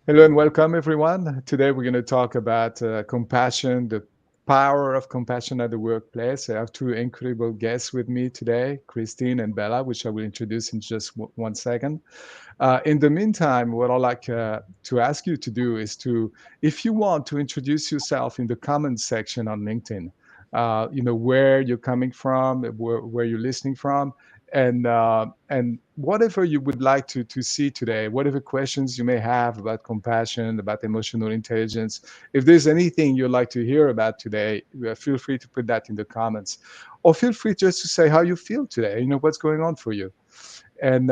Hello and welcome, everyone. Today we're going to talk about compassion, the power of compassion at the workplace. I have two incredible guests with me today, Christine and Bella, which I will introduce in just 1 second. In the meantime, what I'd like to ask you to do is to, if you want to introduce yourself in the comments section on LinkedIn, where you're coming from, where you're listening from, and whatever you would like to see today, whatever questions you may have about compassion, about emotional intelligence. If there's anything you'd like to hear about today, feel free to put that in the comments, or feel free just to say how you feel today. What's going on for you, and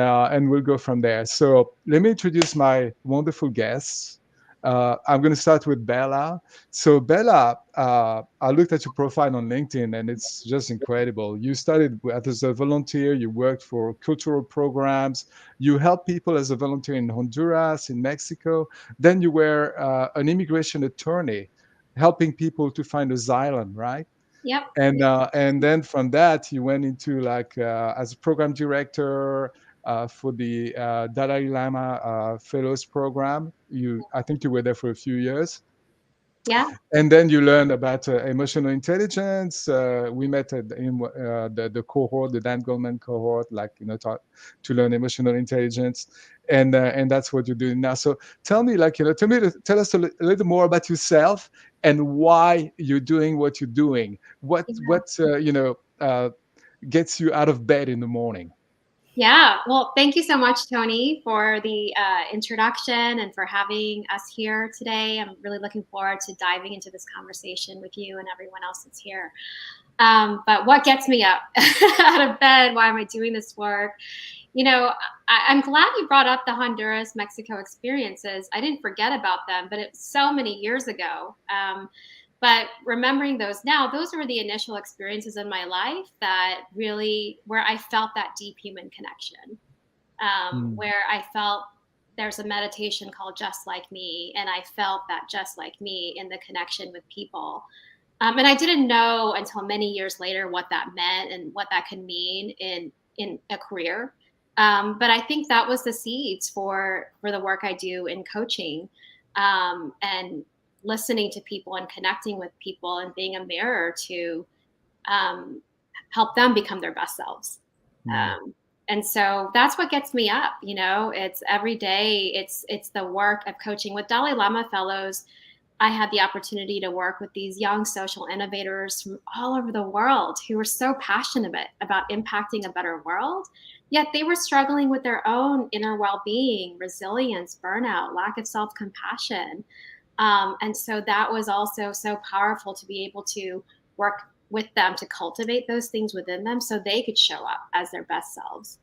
we'll go from there. So let me introduce my wonderful guests. I'm going to start with Bella. So Bella, I looked at your profile on LinkedIn, and it's just incredible. You started as a volunteer. You worked for cultural programs. You helped people as a volunteer in Honduras, in Mexico. Then you were an immigration attorney, helping people to find asylum, right? Yep. And then from that you went into like as a program director for the Dalai Lama Fellows Program. I think you were there for a few years, Yeah. and then you learn about emotional intelligence. We met in the cohort, the Dan Goleman cohort, like to learn emotional intelligence, and that's what you're doing now. So tell me, tell us a little more about yourself and why you're doing what you're doing. What gets you out of bed in the morning? Yeah. Well, thank you so much, Tony, for the introduction and for having us here today. I'm really looking forward to diving into this conversation with you and everyone else that's here. But what gets me up out of bed? Why am I doing this work? I'm glad you brought up the Honduras, Mexico experiences. I didn't forget about them, but it's so many years ago. But remembering those now, those were the initial experiences in my life that really, where I felt that deep human connection, Mm. where I felt there's a meditation called Just Like Me, and I felt that just like me in the connection with people. And I didn't know until many years later what that meant and what that could mean in a career. But I think that was the seeds for the work I do in coaching, and listening to people and connecting with people and being a mirror to um, help them become their best selves. Mm. Um, and so that's what gets me up. It's every day. It's the work of coaching with Dalai Lama Fellows. I had the opportunity to work with these young social innovators from all over the world who were so passionate about impacting a better world, yet they were struggling with their own inner well-being, resilience, burnout, lack of self-compassion. And so that was also so powerful to be able to work with them to cultivate those things within them so they could show up as their best selves,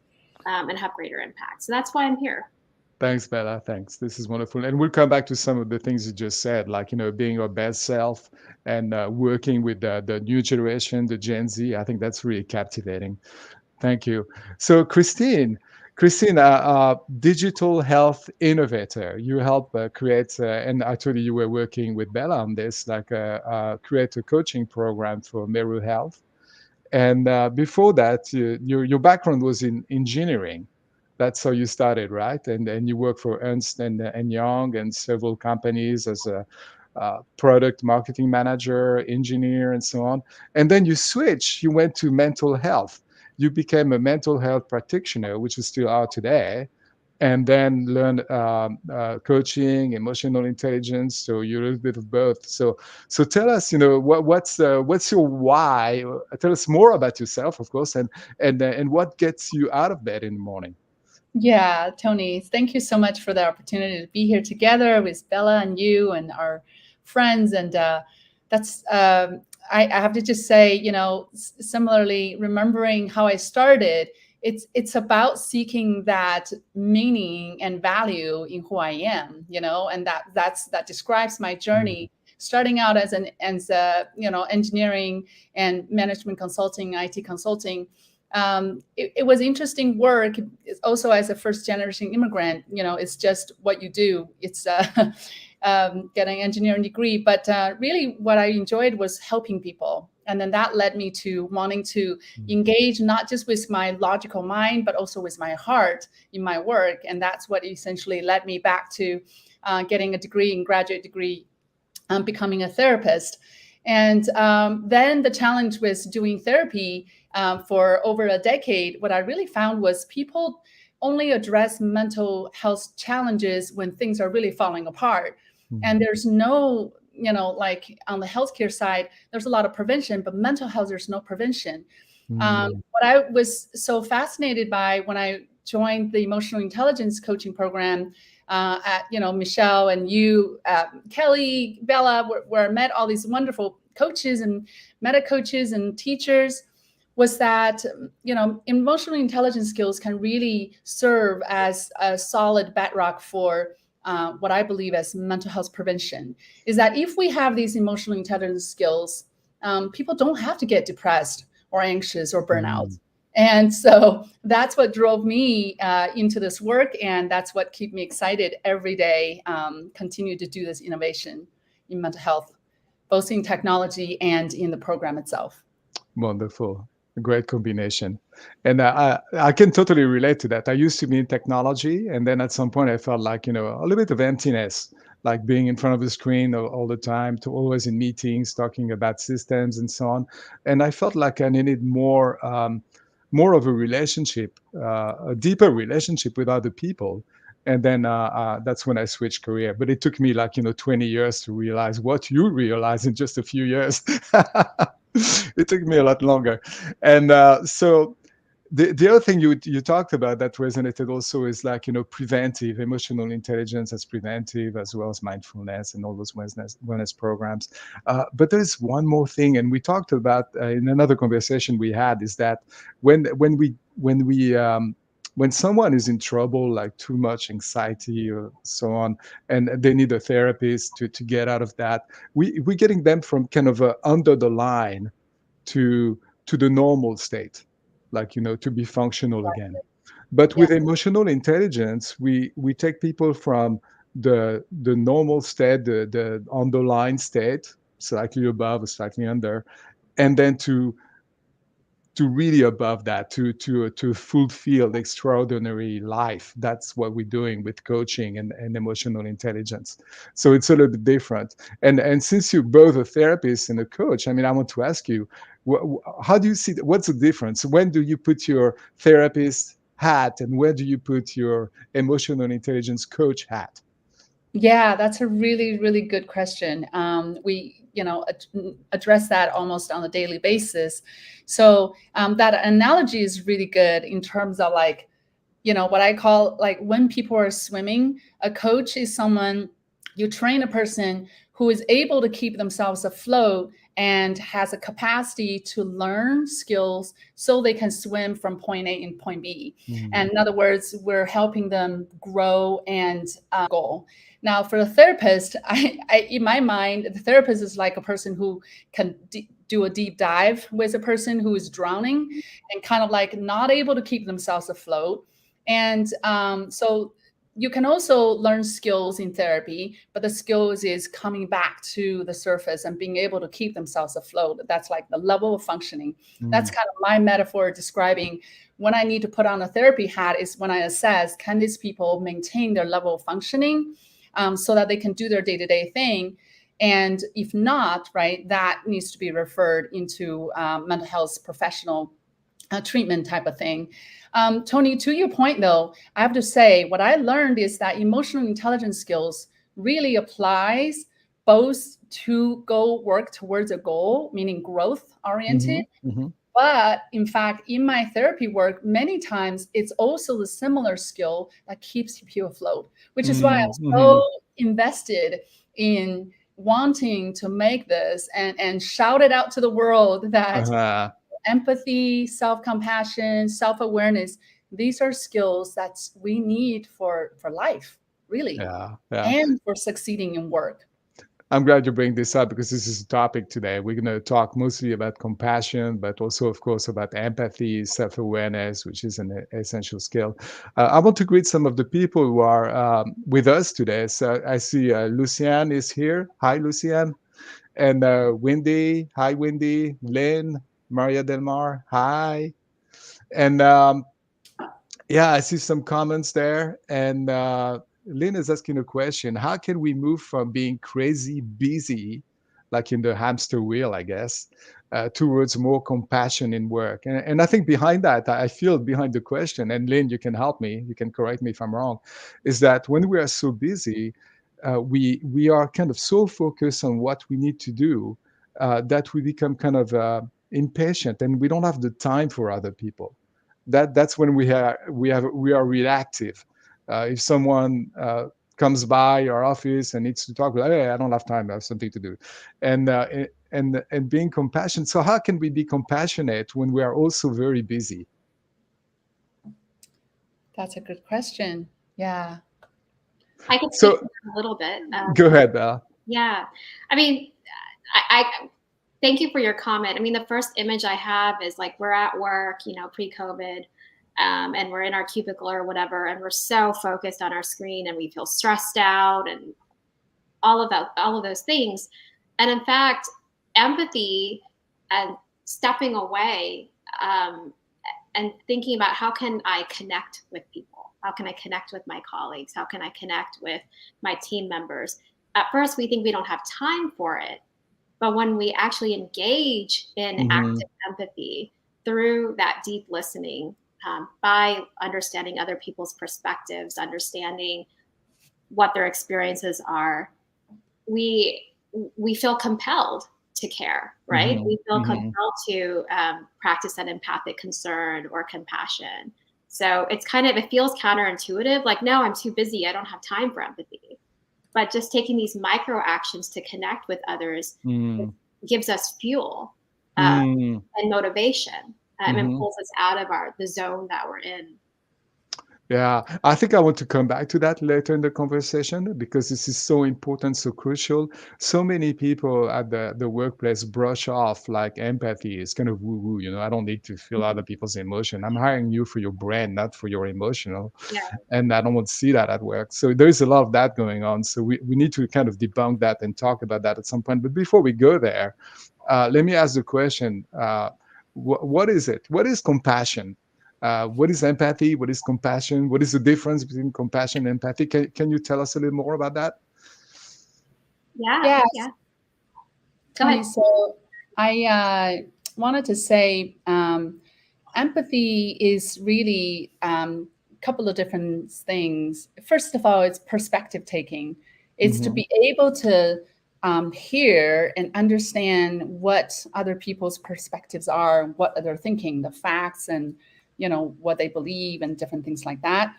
and have greater impact. So that's why I'm here. Thanks, Bella. Thanks. This is wonderful. And we'll come back to some of the things you just said, like, being your best self and working with the new generation, the Gen Z. I think that's really captivating. Thank you. So, Christine, digital health innovator. You help create, and actually you were working with Bella on this, like create a coaching program for Meru Health. And before that, your background was in engineering. That's how you started, right? And you work for Ernst and Young and several companies as a product marketing manager, engineer, and so on. And then you switched. You went to mental health. You became a mental health practitioner, which you still are today, and then learn coaching, emotional intelligence. So you're a little bit of both. So tell us, what's your why? Tell us more about yourself, of course, and what gets you out of bed in the morning. Yeah, Tony, thank you so much for the opportunity to be here together with Bella and you and our friends. And that's, I have to just say, similarly, remembering how I started, it's about seeking that meaning and value in who I am, and that describes my Mm. journey. Starting out as engineering and management consulting, IT consulting, it was interesting work. Also, as a first generation immigrant, it's just what you do. It's get an engineering degree. But really what I enjoyed was helping people. And then that led me to wanting to engage not just with my logical mind, but also with my heart in my work. And that's what essentially led me back to getting a degree, in graduate degree, becoming a therapist. And then the challenge with doing therapy for over a decade, what I really found was people only address mental health challenges when things are really falling apart. And there's no, like on the healthcare side, there's a lot of prevention, but mental health, there's no prevention. What I was so fascinated by when I joined the emotional intelligence coaching program at, Michelle and you, Kelly, Bella, where I met all these wonderful coaches and meta coaches and teachers, was that, emotional intelligence skills can really serve as a solid bedrock for what I believe as mental health prevention. Is that if we have these emotional intelligence skills, people don't have to get depressed or anxious or burnout. And so that's what drove me into this work. And that's what keeps me excited every day, continue to do this innovation in mental health, both in technology and in the program itself. Wonderful. A great combination. And I can totally relate to that. I used to be in technology. And then at some point I felt like, a little bit of emptiness, like being in front of the screen all the time, to always in meetings, talking about systems and so on. And I felt like I needed more of a relationship, a deeper relationship with other people. And then that's when I switched career. But it took me 20 years to realize what you realize in just a few years. It took me a lot longer. And so the other thing you talked about that resonated also is preventive, emotional intelligence as preventive, as well as mindfulness and all those wellness programs. But there's one more thing, and we talked about in another conversation we had, is that when someone is in trouble, like too much anxiety or so on, and they need a therapist to get out of that, we're getting them from kind of under the line to the normal state, to be functional again. But with emotional intelligence, we take people from the normal state, the underlying state, slightly above or slightly under, and then to really above that, to fulfill the extraordinary life. That's what we're doing with coaching and emotional intelligence. So it's a little bit different. And since you're both a therapist and a coach, I want to ask you, how do you see, what's the difference? When do you put your therapist hat and where do you put your emotional intelligence coach hat? Yeah, that's a really, really good question. We, address that almost on a daily basis. So that analogy is really good in terms of what I call when people are swimming, a coach is someone, you train a person who is able to keep themselves afloat and has a capacity to learn skills so they can swim from point A and point B. And in other words, we're helping them grow and goal. Now, for a therapist, I in my mind, the therapist is like a person who can do a deep dive with a person who is drowning and kind of not able to keep themselves afloat. And so you can also learn skills in therapy, but the skills is coming back to the surface and being able to keep themselves afloat. That's like the level of functioning. That's kind of my metaphor describing when I need to put on a therapy hat is when I assess, can these people maintain their level of functioning so that they can do their day-to-day thing? And if not, right, that needs to be referred into mental health professional treatment type of thing. Tony, to your point, though, I have to say what I learned is that emotional intelligence skills really applies both to go work towards a goal, meaning growth oriented. But in fact, in my therapy work, many times it's also the similar skill that keeps you afloat, which is why I'm so invested in wanting to make this and shout it out to the world that empathy, self-compassion, self-awareness, these are skills that we need for life, really, and for succeeding in work. I'm glad you bring this up because this is a topic today. We're going to talk mostly about compassion, but also, of course, about empathy, self-awareness, which is an essential skill. I want to greet some of the people who are with us today. So I see Luciane is here. Hi, Luciane. And Wendy. Hi, Wendy. Lynn, Maria Del Mar. Hi. And yeah, I see some comments there. And Lynn is asking a question. How can we move from being crazy busy, like in the hamster wheel, I guess, towards more compassion in work? And I think behind that, I feel behind the question, and Lynn, you can help me, you can correct me if I'm wrong, is that when we are so busy, we are kind of so focused on what we need to do that we become kind of impatient, and we don't have the time for other people. That's when we are reactive. If someone comes by our office and needs to talk, hey, I don't have time, I have something to do, and being compassionate. So how can we be compassionate when we are also very busy? That's a good question. Yeah. I could speak a little bit. Go ahead, Bella. Yeah, I mean, I thank you for your comment. I mean, the first image I have is like we're at work, you know, pre-COVID, and we're in our cubicle or whatever, and we're so focused on our screen, and we feel stressed out, and all of those things. And in fact, empathy and stepping away and thinking about how can I connect with people? How can I connect with my colleagues? How can I connect with my team members? At first, we think we don't have time for it. But when we actually engage in active empathy through that deep listening, by understanding other people's perspectives, understanding what their experiences are, we feel compelled to care, right? We feel compelled to practice that empathic concern or compassion. So it's it feels counterintuitive, like, no, I'm too busy, I don't have time for empathy. But just taking these micro actions to connect with others gives us fuel and motivation, and pulls us out of the zone that we're in. Yeah, I think I want to come back to that later in the conversation because this is so important, so crucial. So many people at the workplace brush off like empathy is kind of woo-woo, you know, I don't need to feel other people's emotion. I'm hiring you for your brand, not for your emotional. Yeah. And I don't want to see that at work. So there's a lot of that going on. So we need to kind of debunk that and talk about that at some point. But before we go there, let me ask the question, what is it? What is compassion? What is empathy? What is compassion? What is the difference between compassion and empathy? Can you tell us a little more about that? Yeah. Go ahead. So I wanted to say empathy is really a couple of different things. First of all, it's perspective taking. It's to be able to hear and understand what other people's perspectives are, what they're thinking, the facts, and what they believe, and different things like that.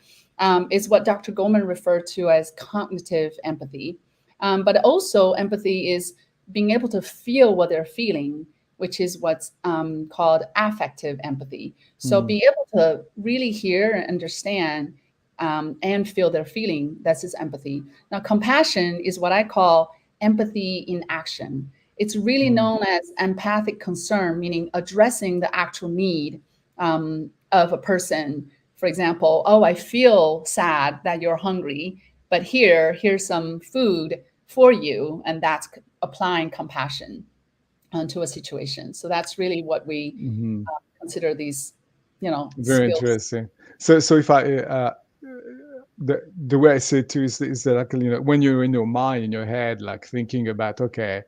Is what Dr. Goleman referred to as cognitive empathy. But also empathy is being able to feel what they're feeling, which is what's called affective empathy. So being able to really hear and understand and feel their feeling, that's his empathy. Now, compassion is what I call empathy in action. It's really known as empathic concern, meaning addressing the actual need of a person. For example, oh, I feel sad that you're hungry, but here's some food for you, and that's applying compassion to a situation. So that's really what we consider these, very skills. Interesting. So if I the way I say it too is that like, when you're in your mind, in your head, like thinking about, okay,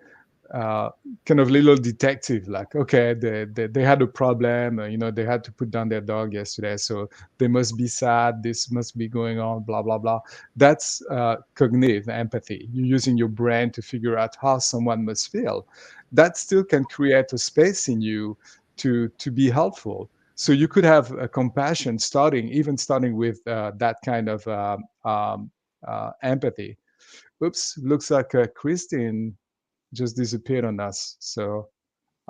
kind of little detective, like, okay, they had a problem, they had to put down their dog yesterday, so they must be sad, this must be going on, blah blah blah. That's cognitive empathy. You're using your brain to figure out how someone must feel. That still can create a space in you to be helpful. So you could have a compassion starting with that kind of empathy. Oops, looks like Christine just disappeared on us. So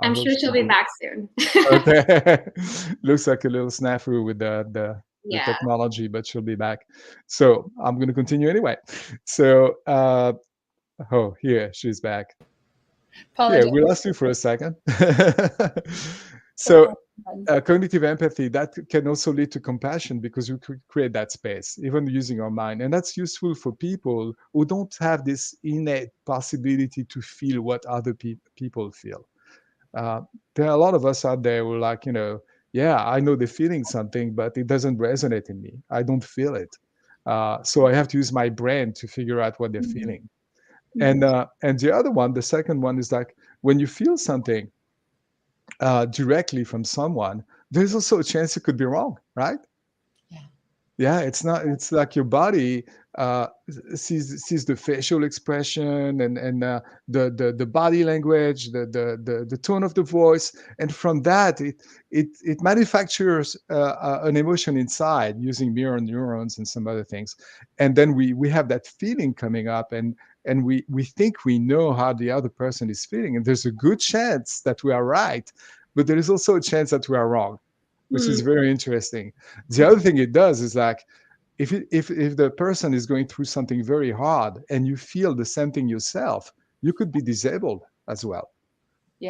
I'm sure she'll be back soon. Okay. Looks like a little snafu with the technology, but she'll be back. So I'm going to continue anyway. So Oh, here, she's back. Yeah, Apologize. we lost you for a second. So So, hard. cognitive empathy, that can also lead to compassion because we could create that space, even using our mind. And that's useful for people who don't have this innate possibility to feel what other people feel. Uh, there are a lot of us out there who are like, yeah, I know they're feeling something, but it doesn't resonate in me. I don't feel it. So I have to use my brain to figure out what they're Mhm. feeling. Mhm. And the other one, the second one is like when you feel something directly from someone, there's also a chance it could be wrong, right? Yeah. Yeah, it's not. It's like your body sees the facial expression and the body language, the tone of the voice, and from that it manufactures an emotion inside using mirror neurons and some other things, and then we have that feeling coming up, and we think we know how the other person is feeling, and there's a good chance that we are right, but there is also a chance that we are wrong, which Hmm. is very interesting. The other thing it does is like if the person is going through something very hard and you feel the same thing yourself, you could be disabled as well.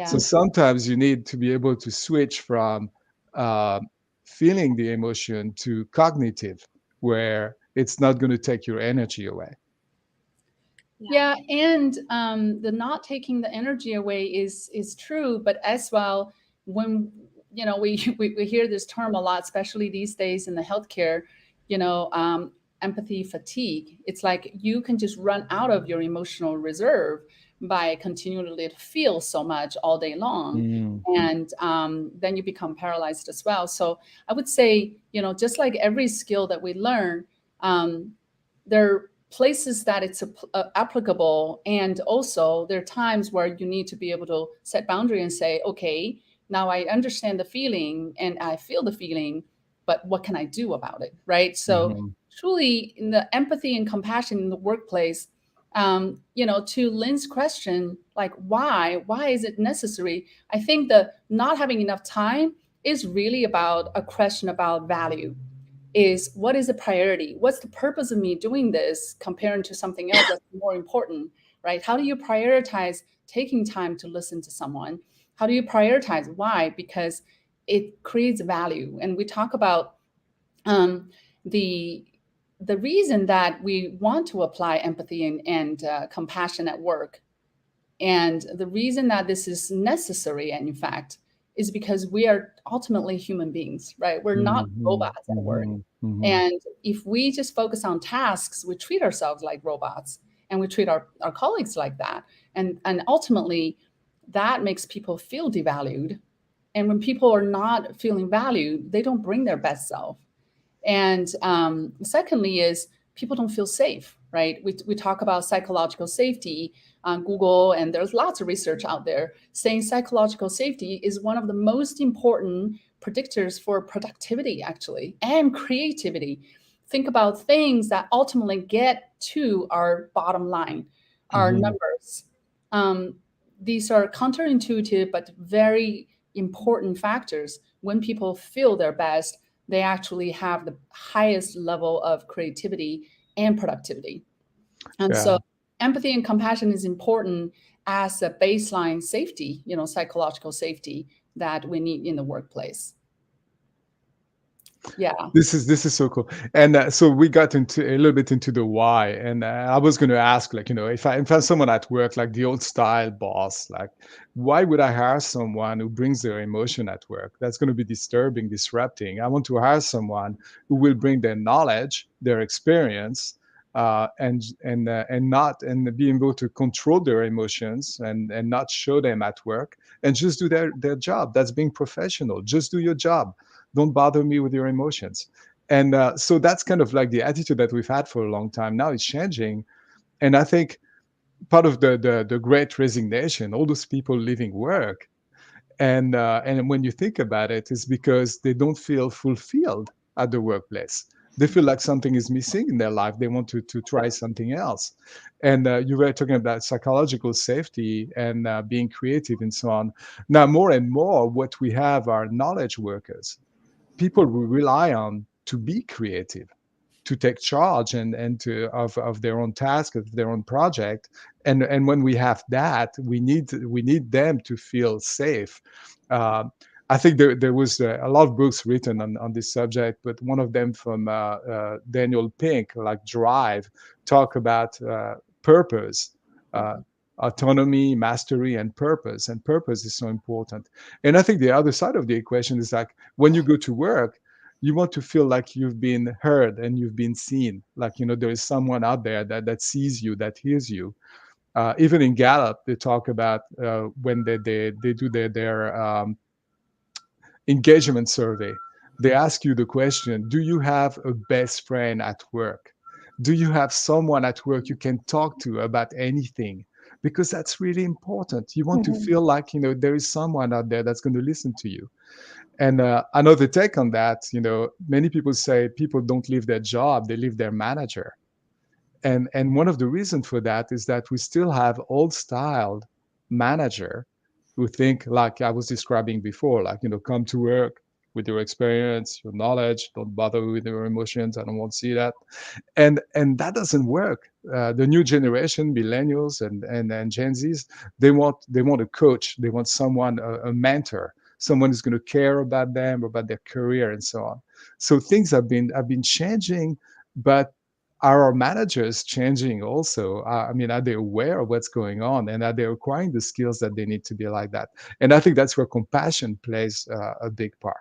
So Yeah. sometimes you need to be able to switch from uh, feeling the emotion to cognitive, where it's not going to take your energy away. Yeah. Yeah, and the not taking the energy away is true, but as well, when we hear this term a lot, especially these days in the healthcare, you know, empathy fatigue. It's like you can just run out of your emotional reserve by continually to feel so much all day long, Mm. and then you become paralyzed as well. So I would say, just like every skill that we learn, there are places that it's applicable, and also there are times where you need to be able to set boundary and say, okay, now I understand the feeling and I feel the feeling, but what can I do about it, right? So Mhm. truly, in the empathy and compassion in the workplace, to Lynn's question, like why is it necessary? I think the not having enough time is really about a question about value. Is what is the priority? What's the purpose of me doing this comparing to something else that's more important, right? How do you prioritize taking time to listen to someone? How do you prioritize? Why? Because it creates value. And we talk about um, the the reason that we want to apply empathy and compassion at work, and the reason that this is necessary, and in fact, is because we are ultimately human beings, right? We're not Mhm. robots at work. Mhm. Mhm. And if we just focus on tasks, we treat ourselves like robots, and we treat our colleagues like that. And ultimately, that makes people feel devalued. And when people are not feeling valued, they don't bring their best self. And secondly, is people don't feel safe, right? We talk about psychological safety on Google, and there's lots of research out there saying psychological safety is one of the most important predictors for productivity, actually, and creativity. Think about things that ultimately get to our bottom line, our Mhm. numbers. Um, these are counterintuitive, but very important factors. When people feel their best, they actually have the highest level of creativity and productivity. And Yeah. so empathy and compassion is important as a baseline safety, psychological safety that we need in the workplace. Yeah. This is so cool. And so we got into a little bit into the why, and I was going to ask, like, if I'm someone at work, like the old style boss, like, why would I hire someone who brings their emotion at work? That's going to be disturbing, disrupting. I want to hire someone who will bring their knowledge, their experience, and not and be able to control their emotions and not show them at work, and just do their job. That's being professional. Just do your job. Don't bother me with your emotions. And so that's kind of like the attitude that we've had for a long time. Now it's changing, and I think part of the great resignation, all those people leaving work, and when you think about it, is because they don't feel fulfilled at the workplace. They feel like something is missing in their life. They want to try something else. And you were talking about psychological safety and being creative and so on. Now, more and more, what we have are knowledge workers, people we rely on to be creative. to take charge and to of their own task, of their own project. And when we have that, we need them to feel safe. I think there was a lot of books written on this subject, but one of them from Daniel Pink, like Drive, talk about purpose, autonomy, mastery, and purpose. And purpose is so important. And I think the other side of the equation is like when you go to work, you want to feel like you've been heard and you've been seen. Like, there is someone out there that sees you, that hears you. Even in Gallup, they talk about when they do their engagement survey. They ask you the question, do you have a best friend at work? Do you have someone at work you can talk to about anything? Because that's really important. You want to feel like, there is someone out there that's going to listen to you. And another take on that, many people say people don't leave their job, they leave their manager. And one of the reasons for that is that we still have old styled manager who think, like I was describing before, like, come to work with your experience, your knowledge, don't bother with your emotions, I don't want to see that. And that doesn't work. The new generation, millennials and Gen Zs, they want a coach, they want someone, a mentor, someone who's going to care about them, about their career, and so on. So things have been changing, but are our managers changing also? Are they aware of what's going on, and are they acquiring the skills that they need to be like that? And I think that's where compassion plays a big part.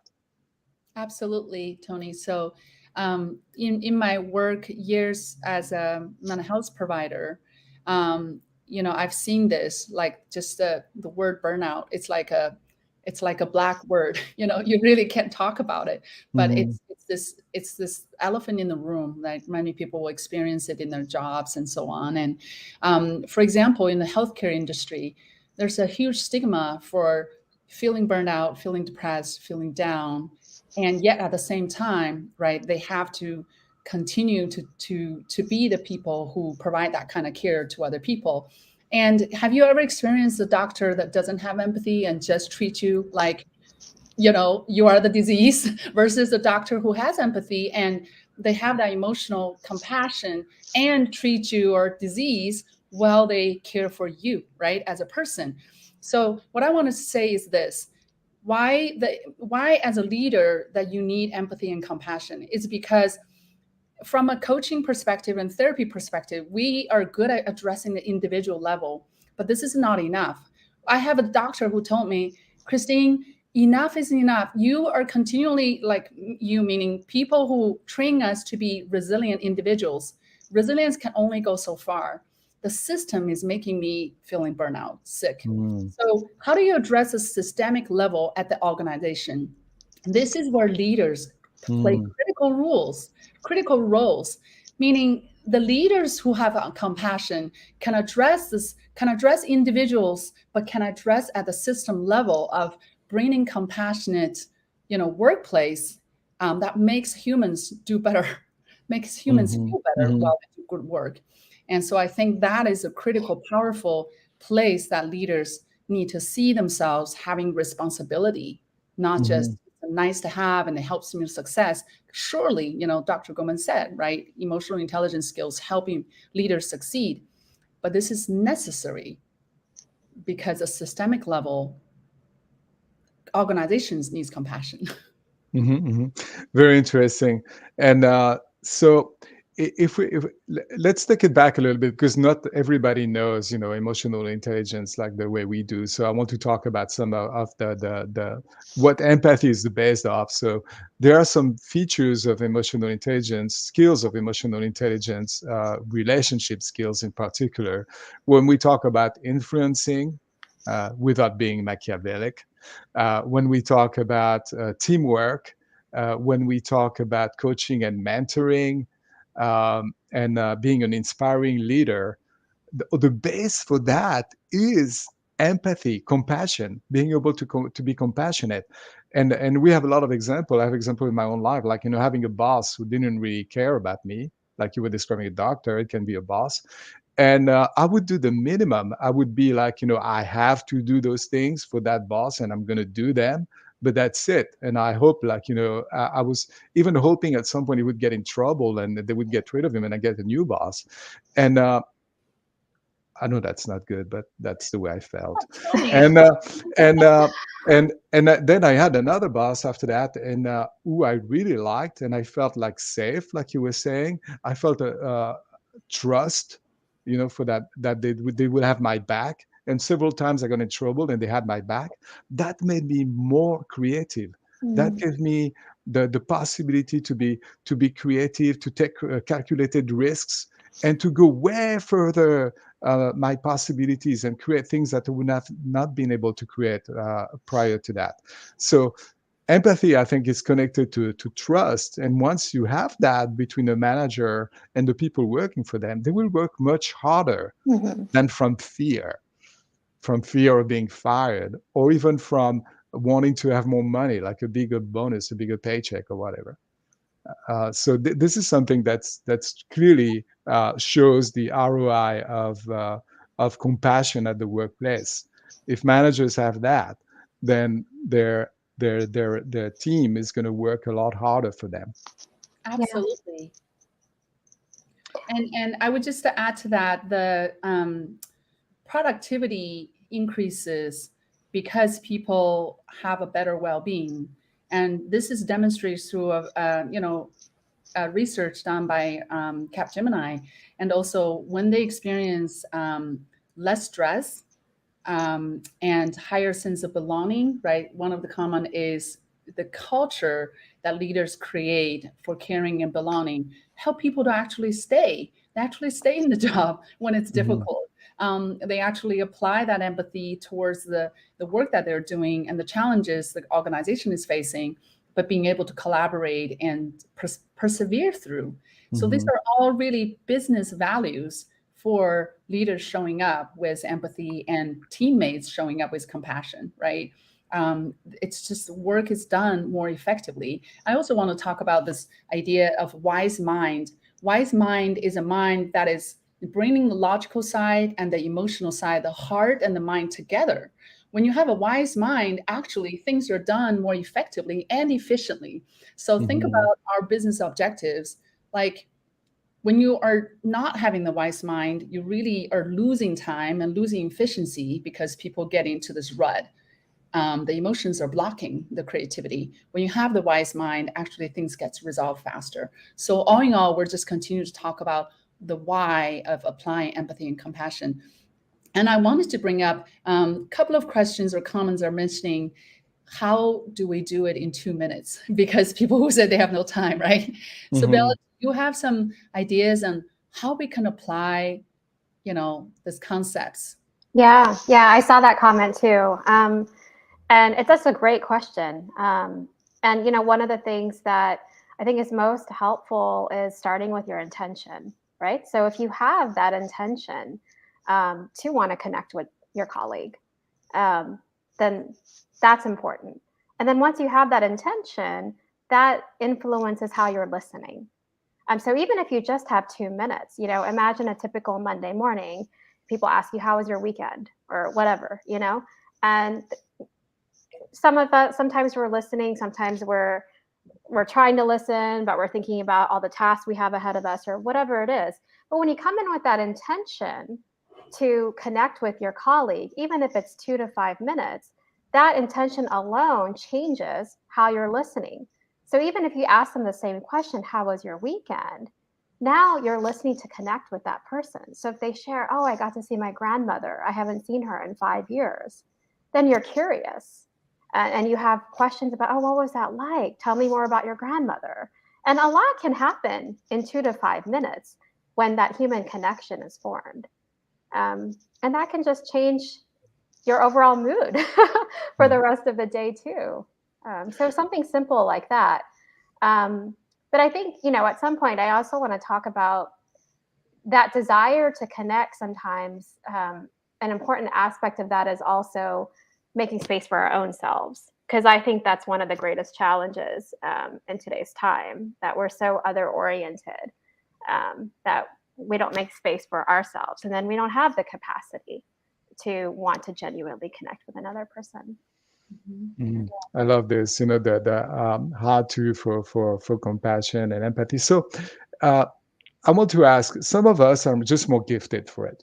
Absolutely, Tony. So in my work years as a mental health provider, I've seen this, like just the word burnout. It's like a black word. You really can't talk about it, but Mhm. it's this elephant in the room that many people will experience it in their jobs and so on. And for example, in the healthcare industry, there's a huge stigma for feeling burned out, feeling depressed, feeling down, and yet at the same time, right, they have to continue to be the people who provide that kind of care to other people. And have you ever experienced a doctor that doesn't have empathy and just treats you like, you are the disease versus a doctor who has empathy and they have that emotional compassion and treat you or disease while they care for you, right, as a person? So what I want to say is this: why as a leader that you need empathy and compassion is because from a coaching perspective and therapy perspective, we are good at addressing the individual level, but this is not enough. I have a doctor who told me, Christine, enough is enough. You are continually, like, you meaning people who train us to be resilient individuals. Resilience can only go so far. The system is making me feeling burnout, sick. Mm. So how do you address a systemic level at the organization? This is where leaders play Mm. critical roles, meaning the leaders who have compassion can address individuals, but can address at the system level of bringing compassionate, workplace that makes humans do better, makes humans Mhm. feel better Mhm. while they do good work. And so I think that is a critical, powerful place that leaders need to see themselves having responsibility, not just Mhm. nice to have and it helps me to success. Surely, Dr. Goleman said, right, emotional intelligence skills helping leaders succeed. But this is necessary because at systemic level, organizations needs compassion. Mhm, mhm. Very interesting. And so if let's take it back a little bit, because not everybody knows, emotional intelligence like the way we do. So I want to talk about some of the what empathy is based off. So there are some features of emotional intelligence, skills of emotional intelligence, relationship skills in particular, when we talk about influencing without being Machiavellic, when we talk about teamwork, when we talk about coaching and mentoring, and being an inspiring leader, the base for that is empathy, compassion, being able to be compassionate. And we have a lot of example. I have example in my own life, like, having a boss who didn't really care about me, like you were describing a doctor, it can be a boss. And I would do the minimum. I would be like, I have to do those things for that boss and I'm going to do them. but that's it. And I hope, like, I was even hoping at some point he would get in trouble and they would get rid of him and I get a new boss. And I know that's not good, but that's the way I felt. Tony, And and then I had another boss after that, and who I really liked, and I felt like safe, like you were saying. I felt a trust, for that they would have my back. And several times I got in trouble, and they had my back. That made me more creative. That gave me the possibility to be creative, to take calculated risks, and to go way further my possibilities and create things that I would have not been able to create prior to that. So empathy, I think, is connected to trust. And once you have that between the manager and the people working for them, they will work much harder than from fear of being fired, or even from wanting to have more money, like a bigger bonus, a bigger paycheck, or whatever. So this is something that's clearly shows the ROI of compassion at the workplace. If managers have that, then their team is going to work a lot harder for them. absolutely. And I would just to add to that, the productivity increases because people have a better well-being, and this is demonstrated through research done by Capgemini, and also when they experience less stress and higher sense of belonging, right? One of the common is the culture that leaders create for caring and belonging help people to actually stay. They actually stay in the job when it's difficult. They actually apply that empathy towards the work that they're doing and the challenges the organization is facing, but being able to collaborate and persevere through. So these are all really business values for leaders showing up with empathy and teammates showing up with compassion, right? It's just work is done more effectively. I also want to talk about this idea of wise mind. Wise mind is a mind that is bringing the logical side and the emotional side, the heart and the mind together. When you have a wise mind, actually things are done more effectively and efficiently. So think about our business objectives. Like when you are not having the wise mind, you really are losing time and losing efficiency because people get into this rut. The emotions are blocking the creativity. When you have the wise mind, actually things get resolved faster. So all in all, we're just continuing to talk about the why of applying empathy and compassion. And I wanted to bring up a couple of questions or comments are mentioning, how do we do it in 2 minutes? Because people who said they have no time, right? So Bella, you have some ideas on how we can apply, these concepts. Yeah, I saw that comment too. And that's a great question. And one of the things that I think is most helpful is starting with your intention, right? So if you have that intention to want to connect with your colleague, then that's important. And then once you have that intention, that influences how you're listening. So even if you just have 2 minutes, imagine a typical Monday morning, people ask you, how was your weekend or whatever, and some of us, sometimes we're listening, sometimes we're trying to listen, but we're thinking about all the tasks we have ahead of us or whatever it is. But when you come in with that intention to connect with your colleague, even if it's 2 to 5 minutes, that intention alone changes how you're listening. So even if you ask them the same question, how was your weekend? Now you're listening to connect with that person. So if they share, oh, I got to see my grandmother, I haven't seen her in 5 years, then you're curious. And you have questions about, oh, what was that like? Tell me more about your grandmother. And a lot can happen in 2 to 5 minutes when that human connection is formed. And that can just change your overall mood for the rest of the day too. So something simple like that. But I think, at some point, I also want to talk about that desire to connect sometimes. An important aspect of that is also making space for our own selves. Because I think that's one of the greatest challenges in today's time, that we're so other oriented, that we don't make space for ourselves. And then we don't have the capacity to want to genuinely connect with another person. I love this, the how to for compassion and empathy. So, uh, I want to ask, some of us are just more gifted for it.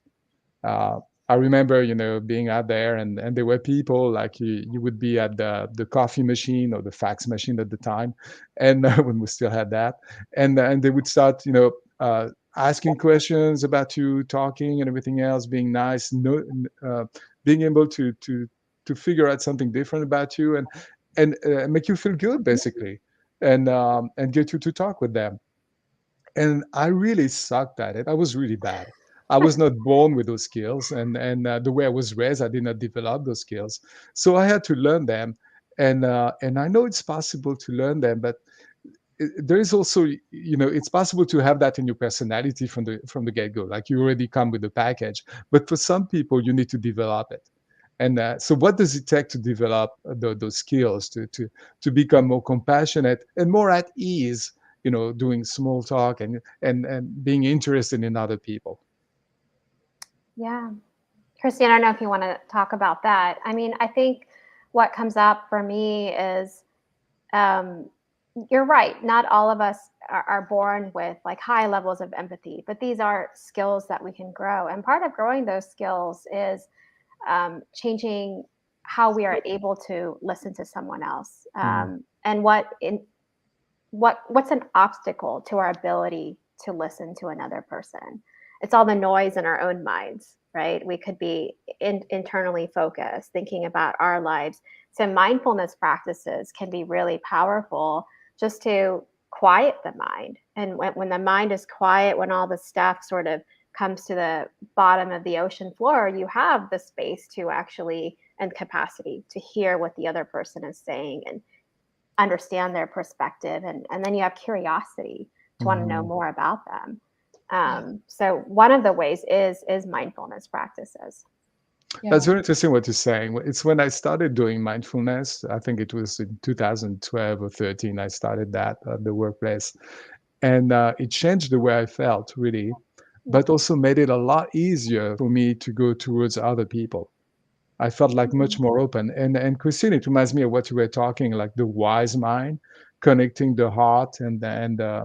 Uh, I remember, being out there, and there were people like you would be at the coffee machine or the fax machine at the time, and when we still had that, and they would start, asking questions about you, talking and everything else, being nice, no, being able to figure out something different about you, and make you feel good, basically, and get you to talk with them. And I really sucked at it. I was really bad. I was not born with those skills, and the way I was raised, I did not develop those skills. So I had to learn them, and I know it's possible to learn them, but there is also, it's possible to have that in your personality from the get-go. Like, you already come with the package, but for some people, you need to develop it. And so, what does it take to develop those skills to become more compassionate and more at ease? Doing small talk and being interested in other people. Yeah. Christine, I don't know if you want to talk about that. I mean, I think what comes up for me is, um, you're right. Not all of us are born with like high levels of empathy, but these are skills that we can grow. And part of growing those skills is changing how we are able to listen to someone else, and what's an obstacle to our ability to listen to another person. It's all the noise in our own minds, right? We could be internally focused, thinking about our lives. So mindfulness practices can be really powerful, just to quiet the mind. And when the mind is quiet, when all the stuff sort of comes to the bottom of the ocean floor, you have the space to actually, and capacity to hear what the other person is saying and understand their perspective, and then you have curiosity to want to know more about them. So one of the ways is mindfulness practices. Yeah. That's very interesting what you're saying. It's when I started doing mindfulness, I think it was in 2012 or 13, I started that at the workplace. And it changed the way I felt, really, but also made it a lot easier for me to go towards other people. I felt like much more open. And Christine, it reminds me of what you were talking, like the wise mind, connecting the heart and the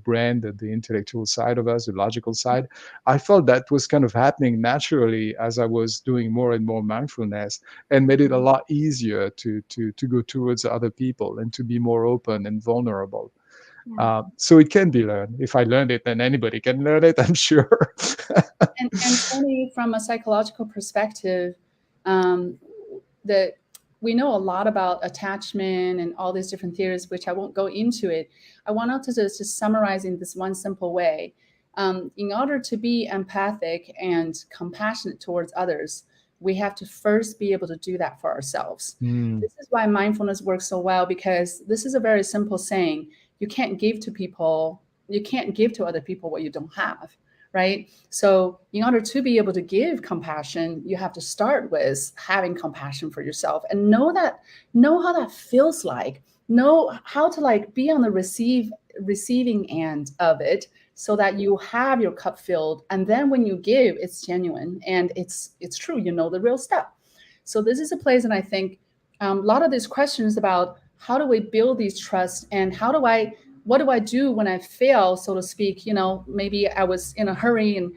brain, the intellectual side of us, the logical side. I felt that was kind of happening naturally as I was doing more and more mindfulness, and made it a lot easier to go towards other people and to be more open and vulnerable. So it can be learned. If I learned it, then anybody can learn it, I'm sure. And Tony, from a psychological perspective, that we know a lot about attachment and all these different theories, which I won't go into it. I want to just summarize in this one simple way. In order to be empathic and compassionate towards others, we have to first be able to do that for ourselves. This is why mindfulness works so well, because this is a very simple saying. You can't give to other people what you don't have, right? So in order to be able to give compassion, you have to start with having compassion for yourself and know how that feels like, know how to like be on the receiving end of it, so that you have your cup filled. And then when you give, it's genuine and it's true, the real stuff. So this is a place, and I think a lot of these questions about how do we build these trusts, and what do I do when I fail, so to speak? Maybe I was in a hurry and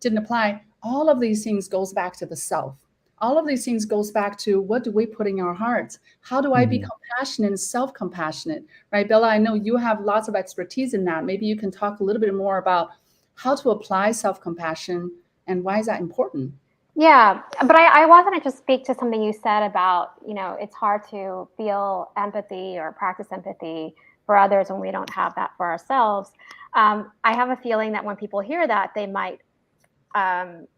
didn't apply. All of these things goes back to the self. All of these things goes back to, what do we put in our hearts? How do I be compassionate and self-compassionate, right? Bella, I know you have lots of expertise in that. Maybe you can talk a little bit more about how to apply self-compassion and why is that important? Yeah, but I wanted to just speak to something you said about, it's hard to feel empathy or practice empathy for others when we don't have that for ourselves. I have a feeling that when people hear that, they might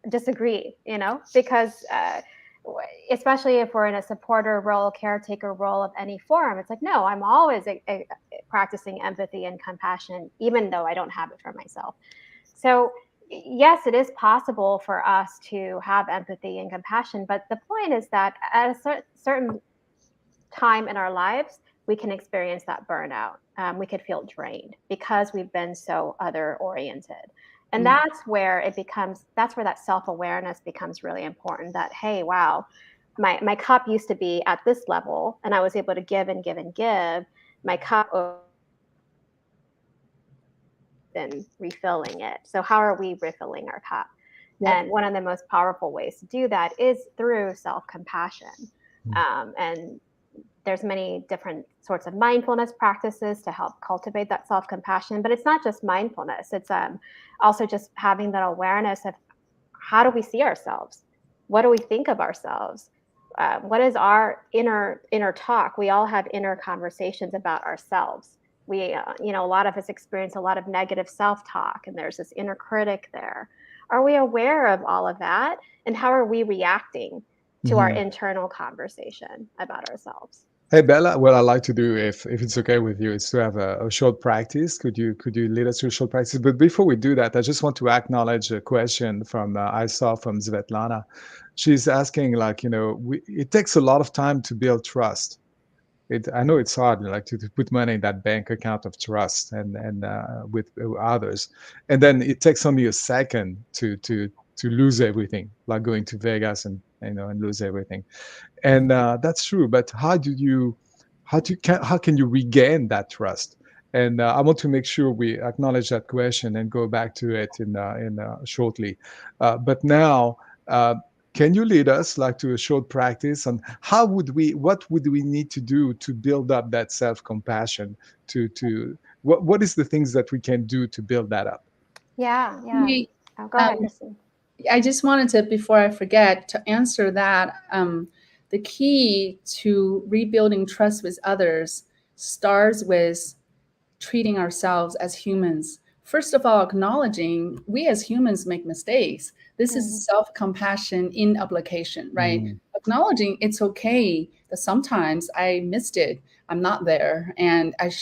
disagree, because especially if we're in a supporter role, caretaker role of any form, it's like, no, I'm always practicing empathy and compassion, even though I don't have it for myself. So yes, it is possible for us to have empathy and compassion, but the point is that at a certain time in our lives, we can experience that burnout. We could feel drained because we've been so other oriented. And that's where that self-awareness becomes really important, that, hey, wow, my cup used to be at this level, and I was able to give and give and give. My cup and refilling it. So how are we refilling our cup? Yep. And one of the most powerful ways to do that is through self-compassion. And there's many different sorts of mindfulness practices to help cultivate that self-compassion, but it's not just mindfulness. It's also just having that awareness of how do we see ourselves? What do we think of ourselves? What is our inner talk? We all have inner conversations about ourselves. We, a lot of us experience a lot of negative self-talk, and there's this inner critic there. Are we aware of all of that? And how are we reacting to our internal conversation about ourselves? Hey Bella, what I'd like to do, if it's okay with you, is to have a short practice. Could you lead us through a short practice? But before we do that, I just want to acknowledge a question from I saw from Svetlana. She's asking, like, it takes a lot of time to build trust. I know it's hard, like to put money in that bank account of trust and with others, and then it takes only a second to lose everything, like going to Vegas and lose everything. And that's true. But how can you regain that trust? And I want to make sure we acknowledge that question and go back to it in shortly. But now, can you lead us like to a short practice on what would we need to do to build up that self-compassion? What is the things that we can do to build that up? Yeah. Go ahead, Christine. I just wanted to, before I forget, to answer that. The key to rebuilding trust with others starts with treating ourselves as humans. First of all, acknowledging we as humans make mistakes. This is self-compassion in application, right? Acknowledging it's okay that sometimes I missed it. I'm not there, and I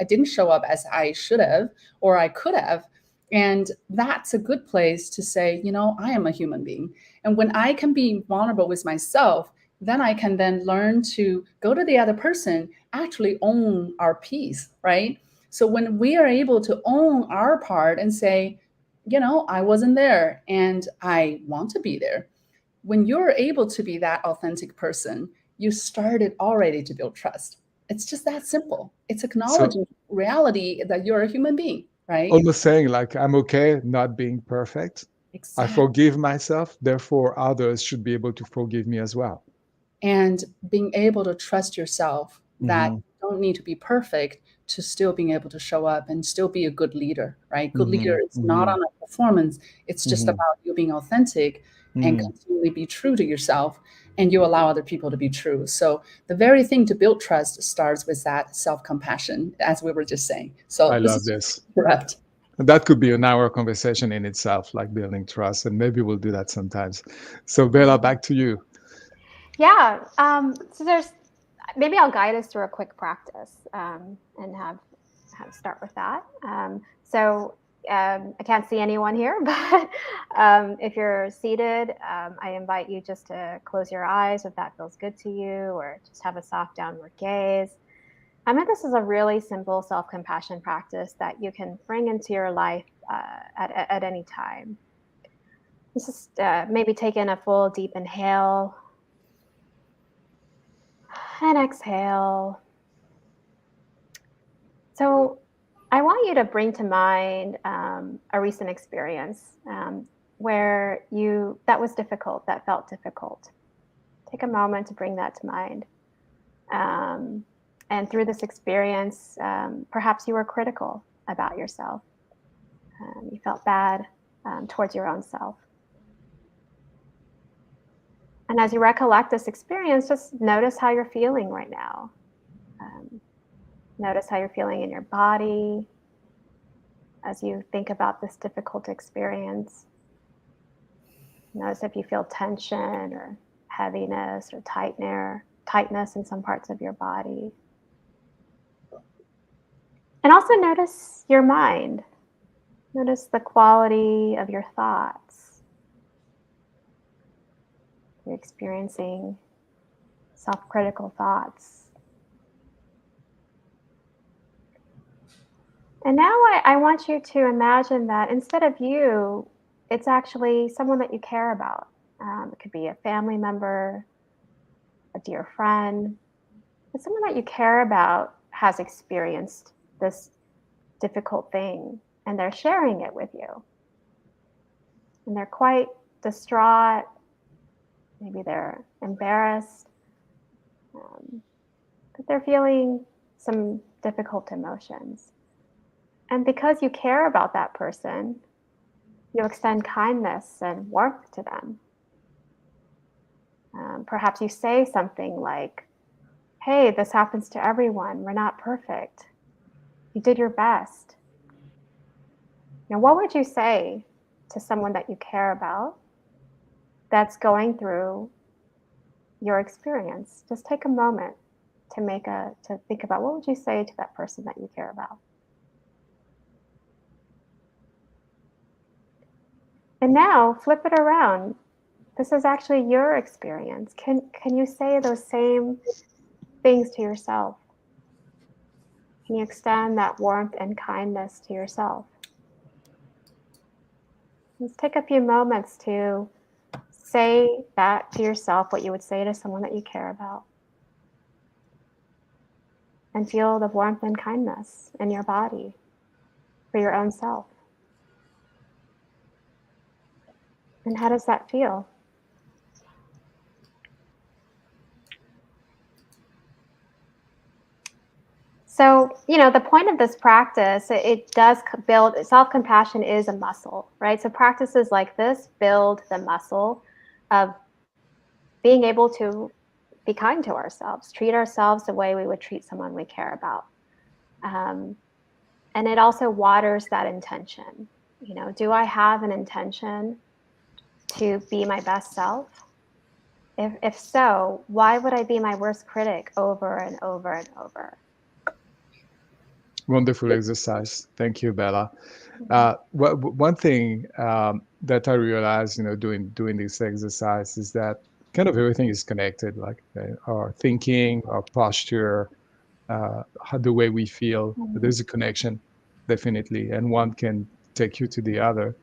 didn't show up as I should have or I could have. And that's a good place to say, I am a human being. And when I can be vulnerable with myself, then I can then learn to go to the other person, actually own our piece, right? So when we are able to own our part and say, I wasn't there and I want to be there. When you're able to be that authentic person, you started already to build trust. It's just that simple. It's acknowledging reality that you're a human being, right? Almost saying like, I'm okay not being perfect. Exactly. I forgive myself, therefore others should be able to forgive me as well. And being able to trust yourself that you don't need to be perfect to still being able to show up and still be a good leader, right? Good leader is not on a performance. It's just about you being authentic and continually be true to yourself, and you allow other people to be true. So the very thing to build trust starts with that self-compassion, as we were just saying. So I love this. Correct. That could be an hour conversation in itself, like building trust, and maybe we'll do that sometimes. So Bella, back to you. Yeah. So maybe I'll guide us through a quick practice and have start with that. I can't see anyone here, but if you're seated, I invite you just to close your eyes if that feels good to you, or just have a soft downward gaze. This is a really simple self-compassion practice that you can bring into your life at any time. Just maybe take in a full deep inhale and exhale. So I want you to bring to mind a recent experience where that was difficult, that felt difficult. Take a moment to bring that to mind. And through this experience, perhaps you were critical about yourself. You felt bad towards your own self. And as you recollect this experience, just notice how you're feeling right now. Notice how you're feeling in your body as you think about this difficult experience. Notice if you feel tension or heaviness or tightness in some parts of your body. And also notice your mind. Notice the quality of your thoughts. You're experiencing self-critical thoughts. And now I want you to imagine that instead of you, it's actually someone that you care about. It could be a family member, a dear friend, but someone that you care about has experienced this difficult thing and they're sharing it with you. And they're quite distraught. Maybe they're embarrassed, but they're feeling some difficult emotions. And because you care about that person, you extend kindness and warmth to them. Perhaps you say something like, hey, this happens to everyone. We're not perfect. You did your best. Now, what would you say to someone that you care about that's going through your experience? Just take a moment to think about what would you say to that person that you care about. And now flip it around. This is actually your experience. Can you say those same things to yourself? Can you extend that warmth and kindness to yourself? Let's take a few moments to say that to yourself, what you would say to someone that you care about. And feel the warmth and kindness in your body for your own self. And how does that feel? So, the point of this practice, it does build, self-compassion is a muscle, right? So practices like this build the muscle of being able to be kind to ourselves, treat ourselves the way we would treat someone we care about. And it also waters that intention. Do I have an intention to be my best self? If so, why would I be my worst critic over and over and over? Wonderful exercise. Thank you, Bella. One thing that I realized, doing this exercise is that kind of everything is connected, like our thinking, our posture, the way we feel. There's a connection, definitely, and one can take you to the other.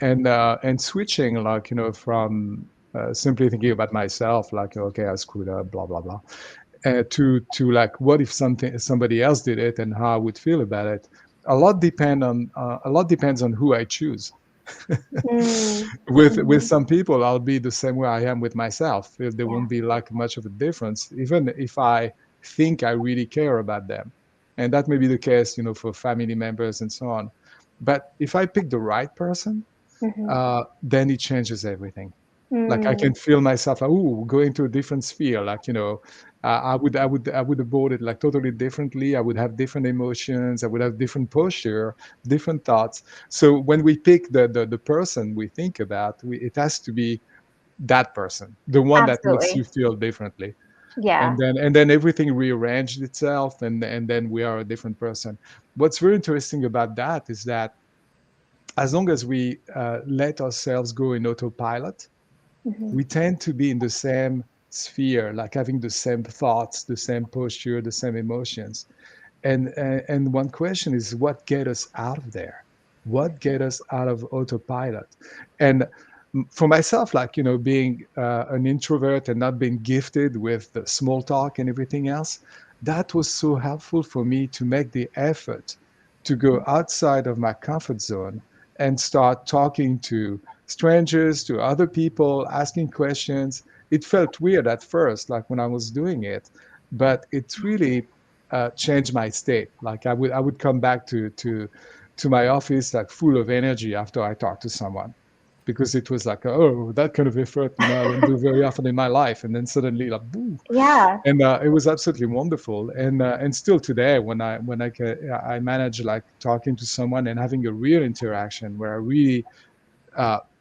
And switching, like, from simply thinking about myself, like, okay, I screwed up, blah, blah, blah, to like, what if somebody else did it and how I would feel about it. A lot depends on who I choose. With some people, I'll be the same way I am with myself. There won't be like much of a difference, even if I think I really care about them. And that may be the case, for family members and so on. But if I pick the right person, then it changes everything. Like, I can feel myself like, going to a different sphere. Like, I would abort it like totally differently. I would have different emotions. I would have different posture, different thoughts. So when we pick the person we think about, it has to be that person, the one that makes you feel differently. Yeah. And then everything rearranged itself, and then we are a different person. What's very interesting about that is that as long as we let ourselves go in autopilot, we tend to be in the same sphere, like having the same thoughts, the same posture, the same emotions. And one question is, what get us out of there? What get us out of autopilot? And for myself, like, being an introvert and not being gifted with the small talk and everything else, that was so helpful for me to make the effort to go outside of my comfort zone and start talking to strangers, to other people, asking questions. It felt weird at first, like when I was doing it, but it really changed my state. Like, I would come back to my office like full of energy after I talked to someone, because it was like, oh, that kind of effort, I don't do very often in my life. And then suddenly, like, boom. Yeah. And it was absolutely wonderful. And still today, when I manage like talking to someone and having a real interaction where I really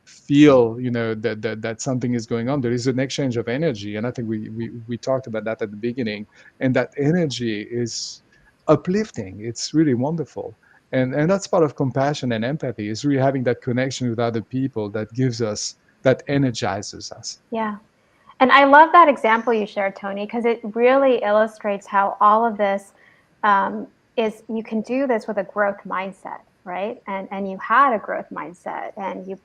feel, that something is going on, there is an exchange of energy. And I think we talked about that at the beginning. And that energy is uplifting. It's really wonderful. And that's part of compassion and empathy, is really having that connection with other people that energizes us. Yeah. And I love that example you shared, Tony, because it really illustrates how all of this is, you can do this with a growth mindset, right? And you had a growth mindset, and you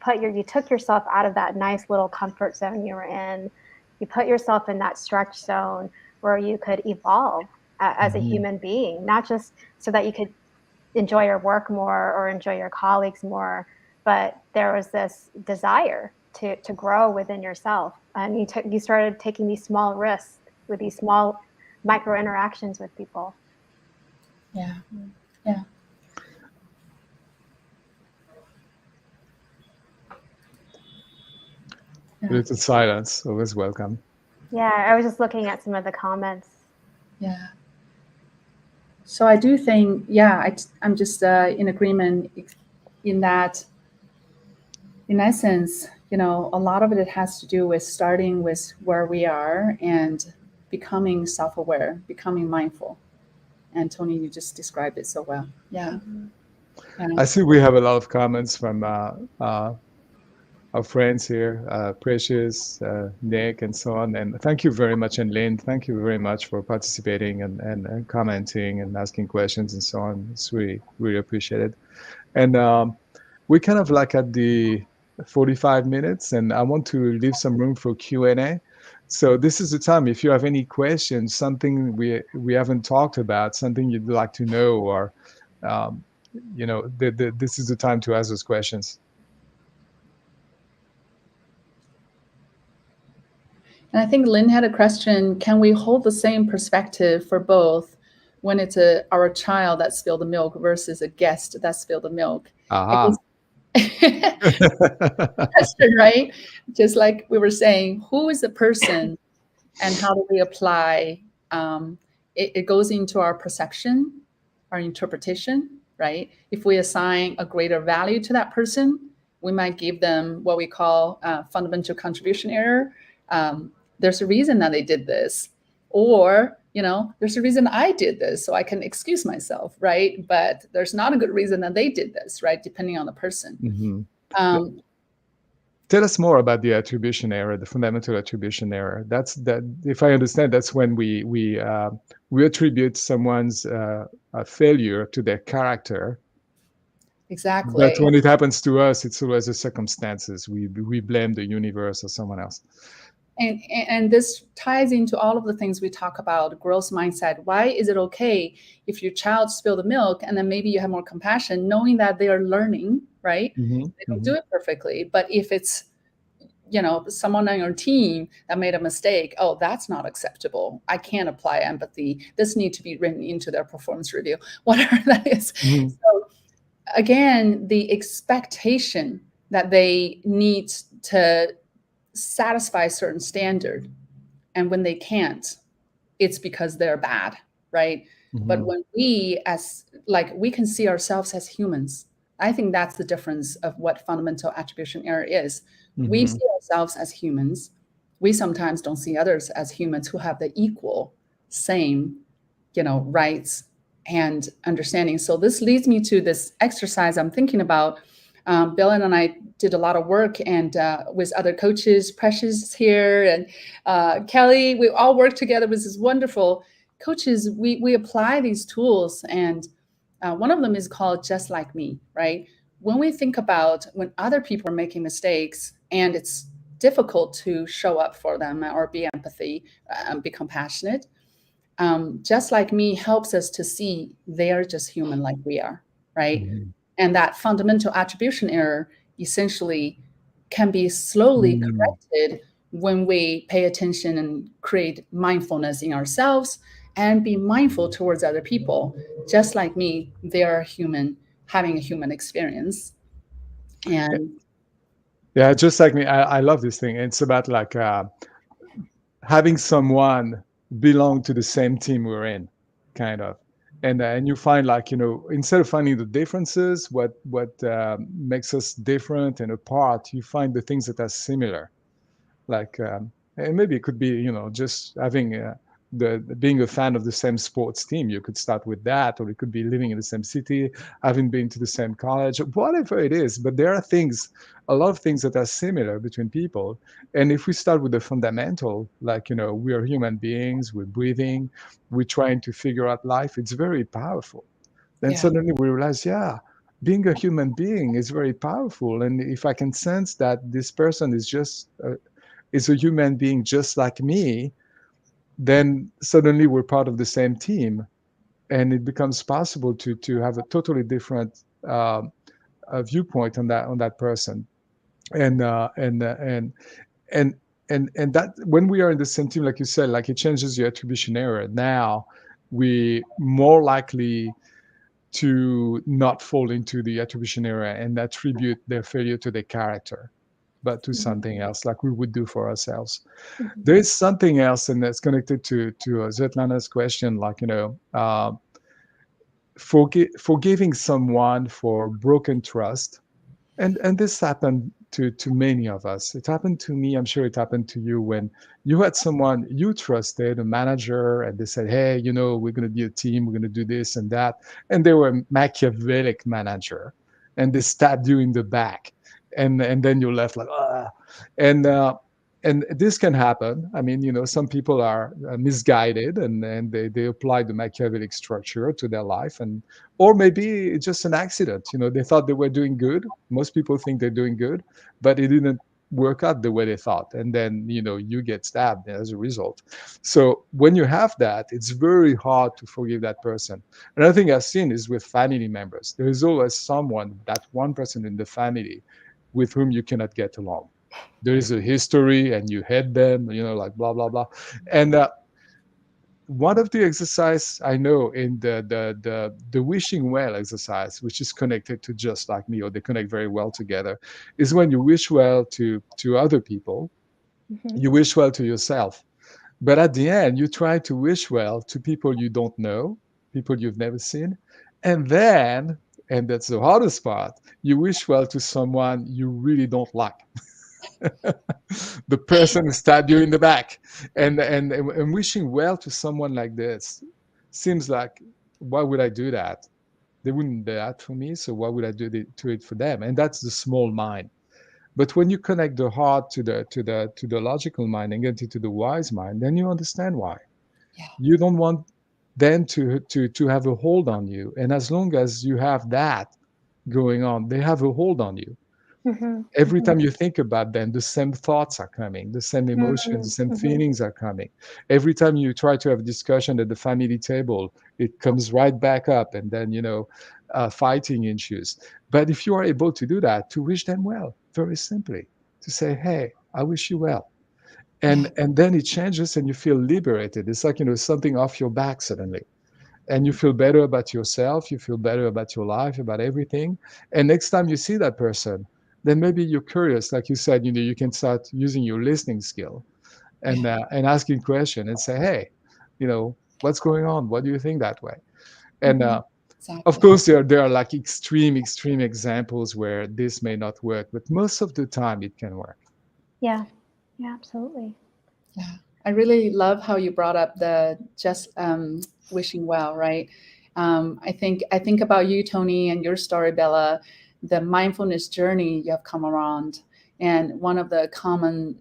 took yourself out of that nice little comfort zone you were in, you put yourself in that stretch zone where you could evolve as a human being, not just so that you could enjoy your work more or enjoy your colleagues more, but there was this desire to grow within yourself. And you started taking these small risks with these small micro interactions with people. Yeah. Yeah. Little silence, always welcome. Yeah, I was just looking at some of the comments. Yeah. So I do think, yeah, I'm just in agreement in that, in essence, you know, a lot of it has to do with starting with where we are and becoming self-aware, becoming mindful. And Tony, you just described it so well. Yeah. I see we have a lot of comments from our friends here, Precious, Nick, and so on. And thank you very much, and Lynn, thank you very much for participating and commenting and asking questions and so on. It's really, really appreciated. And we're kind of like at the 45 minutes, and I want to leave some room for Q&A. So this is the time. If you have any questions, something we haven't talked about, something you'd like to know, or you know, this is the time to ask those questions. And I think Lynn had a question, can we hold the same perspective for both when it's our child that spilled the milk versus a guest that spilled the milk? Question, right? Just like we were saying, who is the person and how do we apply? It goes into our perception, our interpretation, right? If we assign a greater value to that person, we might give them what we call fundamental contribution error. There's a reason that they did this, or, you know, there's a reason I did this, so I can excuse myself, right? But there's not a good reason that they did this, right? Depending on the person. Tell us more about the attribution error, the fundamental attribution error. That's that. If I understand, that's when we attribute someone's failure to their character. Exactly. But when it happens to us, it's always the circumstances. We blame the universe or someone else. And this ties into all of the things we talk about, growth mindset. Why is it okay if your child spilled the milk and then maybe you have more compassion, knowing that they are learning, right? They don't do it perfectly. But if it's, you know, someone on your team that made a mistake, oh, that's not acceptable. I can't apply empathy. This needs to be written into their performance review, whatever that is. So again, the expectation that they need to satisfy a certain standard, and when they can't, it's because they're bad, right? But when we can see ourselves as humans, I think that's the difference of what fundamental attribution error is. We see ourselves as humans. We sometimes don't see others as humans who have the equal same, you know, rights and understanding. So this leads me to this exercise I'm thinking about. Bill and I did a lot of work and with other coaches, Precious here and Kelly, we all worked together with this wonderful coaches. We apply these tools, and one of them is called Just Like Me, right? When we think about when other people are making mistakes and it's difficult to show up for them or be empathy, be compassionate, Just Like Me helps us to see they're just human like we are, right? And that fundamental attribution error essentially can be slowly corrected when we pay attention and create mindfulness in ourselves and be mindful towards other people. Just like me, they are human, having a human experience. And yeah, just like me, I love this thing. It's about like having someone belong to the same team we're in, kind of. And you find, like, you know, instead of finding the differences, what makes us different and apart, you find the things that are similar. Like, and maybe it could be, you know, just having being a fan of the same sports team. You could start with that, or it could be living in the same city, having been to the same college, whatever it is. But there are things, a lot of things that are similar between people. And if we start with the fundamental, like, you know, we are human beings, we're breathing, we're trying to figure out life, it's very powerful. Then suddenly we realize, yeah, being a human being is very powerful. And if I can sense that this person is just is a human being just like me, then suddenly we're part of the same team, and it becomes possible to have a totally different viewpoint on that person. And and and that when we are in the same team, like you said, like it changes your attribution error. Now we more likely to not fall into the attribution error and attribute their failure to their character, but to something else, like we would do for ourselves. There is something else, and that's connected to Svetlana's question, like, forgiving someone for broken trust. And this happened to many of us. It happened to me. I'm sure it happened to you when you had someone you trusted, a manager, and they said, hey, we're going to be a team. We're going to do this and that. And they were a Machiavellic manager, and they stabbed you in the back. And then you're left like, ah. And this can happen. I mean, some people are misguided, and they apply the Machiavellic structure to their life, or maybe it's just an accident. They thought they were doing good. Most people think they're doing good, but it didn't work out the way they thought, and then you get stabbed as a result. So when you have that, it's very hard to forgive that person. Another thing I've seen is with family members. There is always someone, that one person in the family, with whom you cannot get along. There is a history, and you hate them, like blah blah blah. And one of the exercise I know in the wishing well exercise, which is connected to Just Like Me, or they connect very well together, is when you wish well to other people, you wish well to yourself, but at the end you try to wish well to people you don't know, people you've never seen, and then, and that's the hardest part, you wish well to someone you really don't like. The person who stabbed you in the back, and wishing well to someone like this seems like, why would I do that? They wouldn't do that for me, so why would I do it for them? And that's the small mind. But when you connect the heart to the logical mind and get into the wise mind, then you understand why. Yeah. You don't want them to have a hold on you, and as long as you have that going on, they have a hold on you. Every time you think about them, the same thoughts are coming, the same emotions, the same feelings are coming. Every time you try to have a discussion at the family table, it comes right back up, and then, fighting ensues. But if you are able to do that, to wish them well, very simply, to say, hey, I wish you well. And then it changes, and you feel liberated. It's like, something off your back suddenly. And you feel better about yourself, you feel better about your life, about everything. And next time you see that person, then maybe you're curious, like you said, you can start using your listening skill and asking questions and say, hey, what's going on? What do you think that way? And Exactly. of course, there are like extreme examples where this may not work, but most of the time it can work. Yeah, absolutely. Yeah, I really love how you brought up the just wishing well, right? I think about you, Tony, and your story, Bella, the mindfulness journey you have come around. And one of the common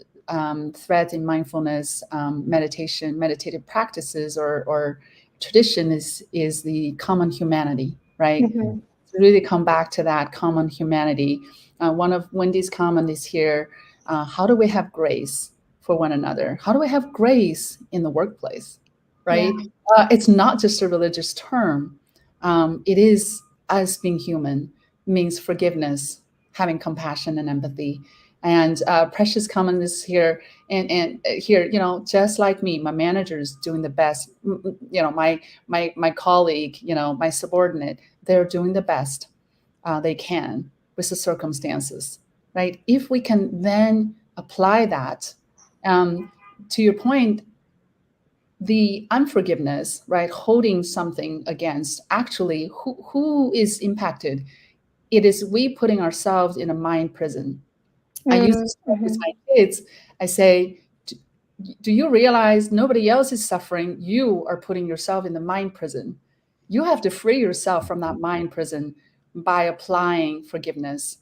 threads in mindfulness meditative practices or tradition is the common humanity, right? To really come back to that common humanity. One of Wendy's comment is here, how do we have grace for one another? How do we have grace in the workplace, right? Yeah. It's not just a religious term. It is us being human, means forgiveness, having compassion and empathy. And Precious comment is here, and here, just like me, my manager is doing the best. My colleague, my subordinate, they're doing the best they can with the circumstances, right? If we can then apply that, to your point, the unforgiveness, right, holding something against, actually, who is impacted? It is we putting ourselves in a mind prison. I use this with my kids. I say, do you realize nobody else is suffering? You are putting yourself in the mind prison. You have to free yourself from that mind prison by applying forgiveness,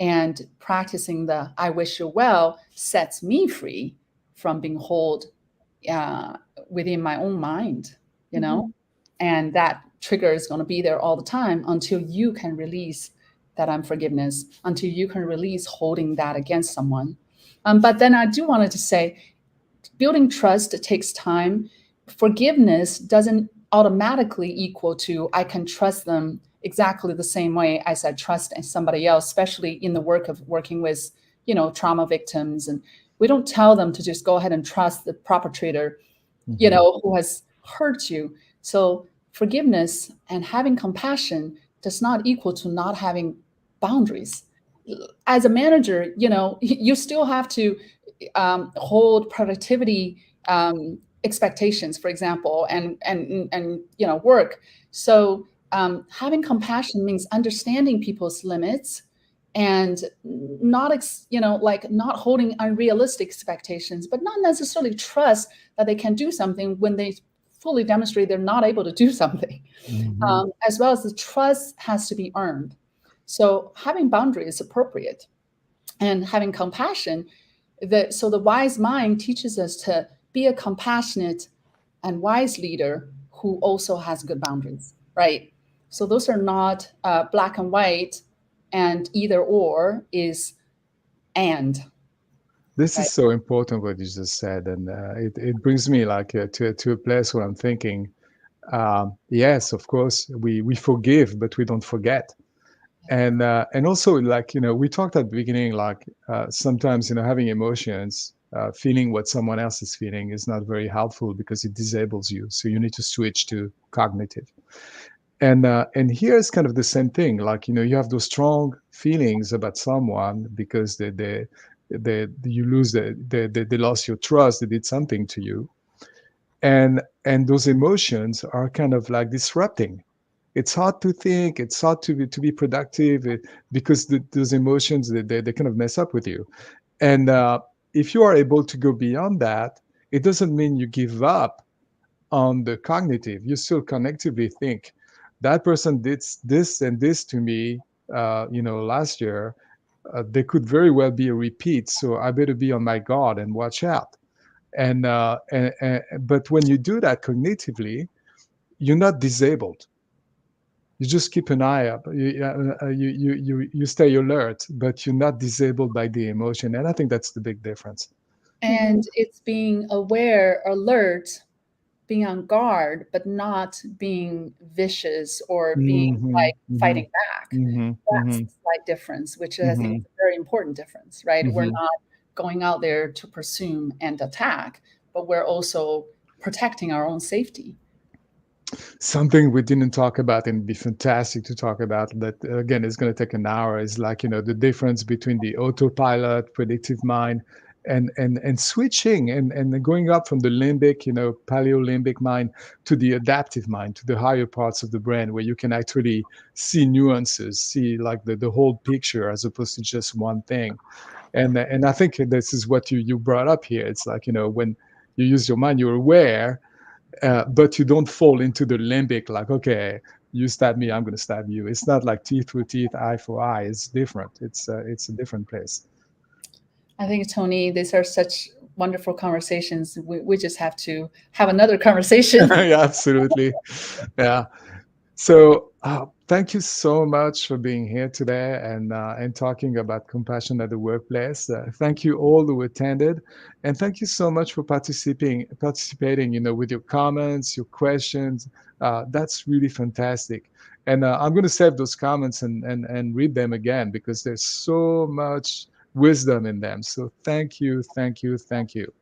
and practicing the I wish you well sets me free from being held within my own mind, and that trigger is going to be there all the time until you can release that unforgiveness, until you can release holding that against someone. But then I do wanted to say, building trust, it takes time. Forgiveness doesn't automatically equal to I can trust them exactly the same way as I trust somebody else, especially in the work of working with, trauma victims. And we don't tell them to just go ahead and trust the perpetrator, who has hurt you. So forgiveness and having compassion does not equal to not having boundaries. As a manager, you still have to hold productivity expectations, for example, and work. So having compassion means understanding people's limits and not not holding unrealistic expectations, but not necessarily trust that they can do something when they fully demonstrate they're not able to do something. As well as the trust has to be earned. So having boundaries is appropriate, and having compassion. So the wise mind teaches us to be a compassionate and wise leader who also has good boundaries, right? So those are not black and white, and either or is and. This is so important what you just said, and it brings me to a place where I'm thinking, yes, of course we forgive, but we don't forget. And also, we talked at the beginning, sometimes having emotions, feeling what someone else is feeling is not very helpful because it disables you. So you need to switch to cognitive. And here's kind of the same thing. You have those strong feelings about someone because they lost your trust, they did something to you, and those emotions are kind of like disrupting. It's hard to think, it's hard to be productive because those emotions, they kind of mess up with you. And if you are able to go beyond that, it doesn't mean you give up on the cognitive. You still connectively think, that person did this and this to me last year. They could very well be a repeat, so I better be on my guard and watch out. But when you do that cognitively, you're not disabled. You just keep an eye up. You stay alert, but you're not disabled by the emotion. And I think that's the big difference. And it's being aware, alert, being on guard, but not being vicious or being fighting back. That's a slight difference, which I think is a very important difference, right? We're not going out there to pursue and attack, but we're also protecting our own safety. Something we didn't talk about, and it'd be fantastic to talk about, but again, it's going to take an hour, is the difference between the autopilot, predictive mind, and switching and going up from the limbic, paleolimbic mind to the adaptive mind, to the higher parts of the brain, where you can actually see nuances, see the whole picture as opposed to just one thing. And I think this is what you brought up here. It's when you use your mind, you're aware, but you don't fall into the limbic, okay, you stab me, I'm going to stab you. It's not like teeth for teeth, eye for eye. It's different. It's a different place. I think, Tony, these are such wonderful conversations. We just have to have another conversation. Yeah, absolutely. Yeah. So thank you so much for being here today and talking about compassion at the workplace. Thank you all who attended, and thank you so much for participating. With your comments, your questions. That's really fantastic. And I'm going to save those comments and read them again because there's so much wisdom in them. So thank you. So Thank you.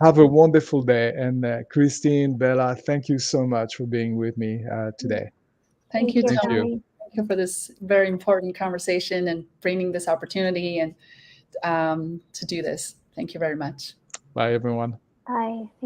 have a wonderful day. And Christine, Bella, thank you so much for being with me today. Thank you, Thank Tony. you. Thank you for this very important conversation and bringing this opportunity and to do this. Thank you very much. Bye, everyone. Bye.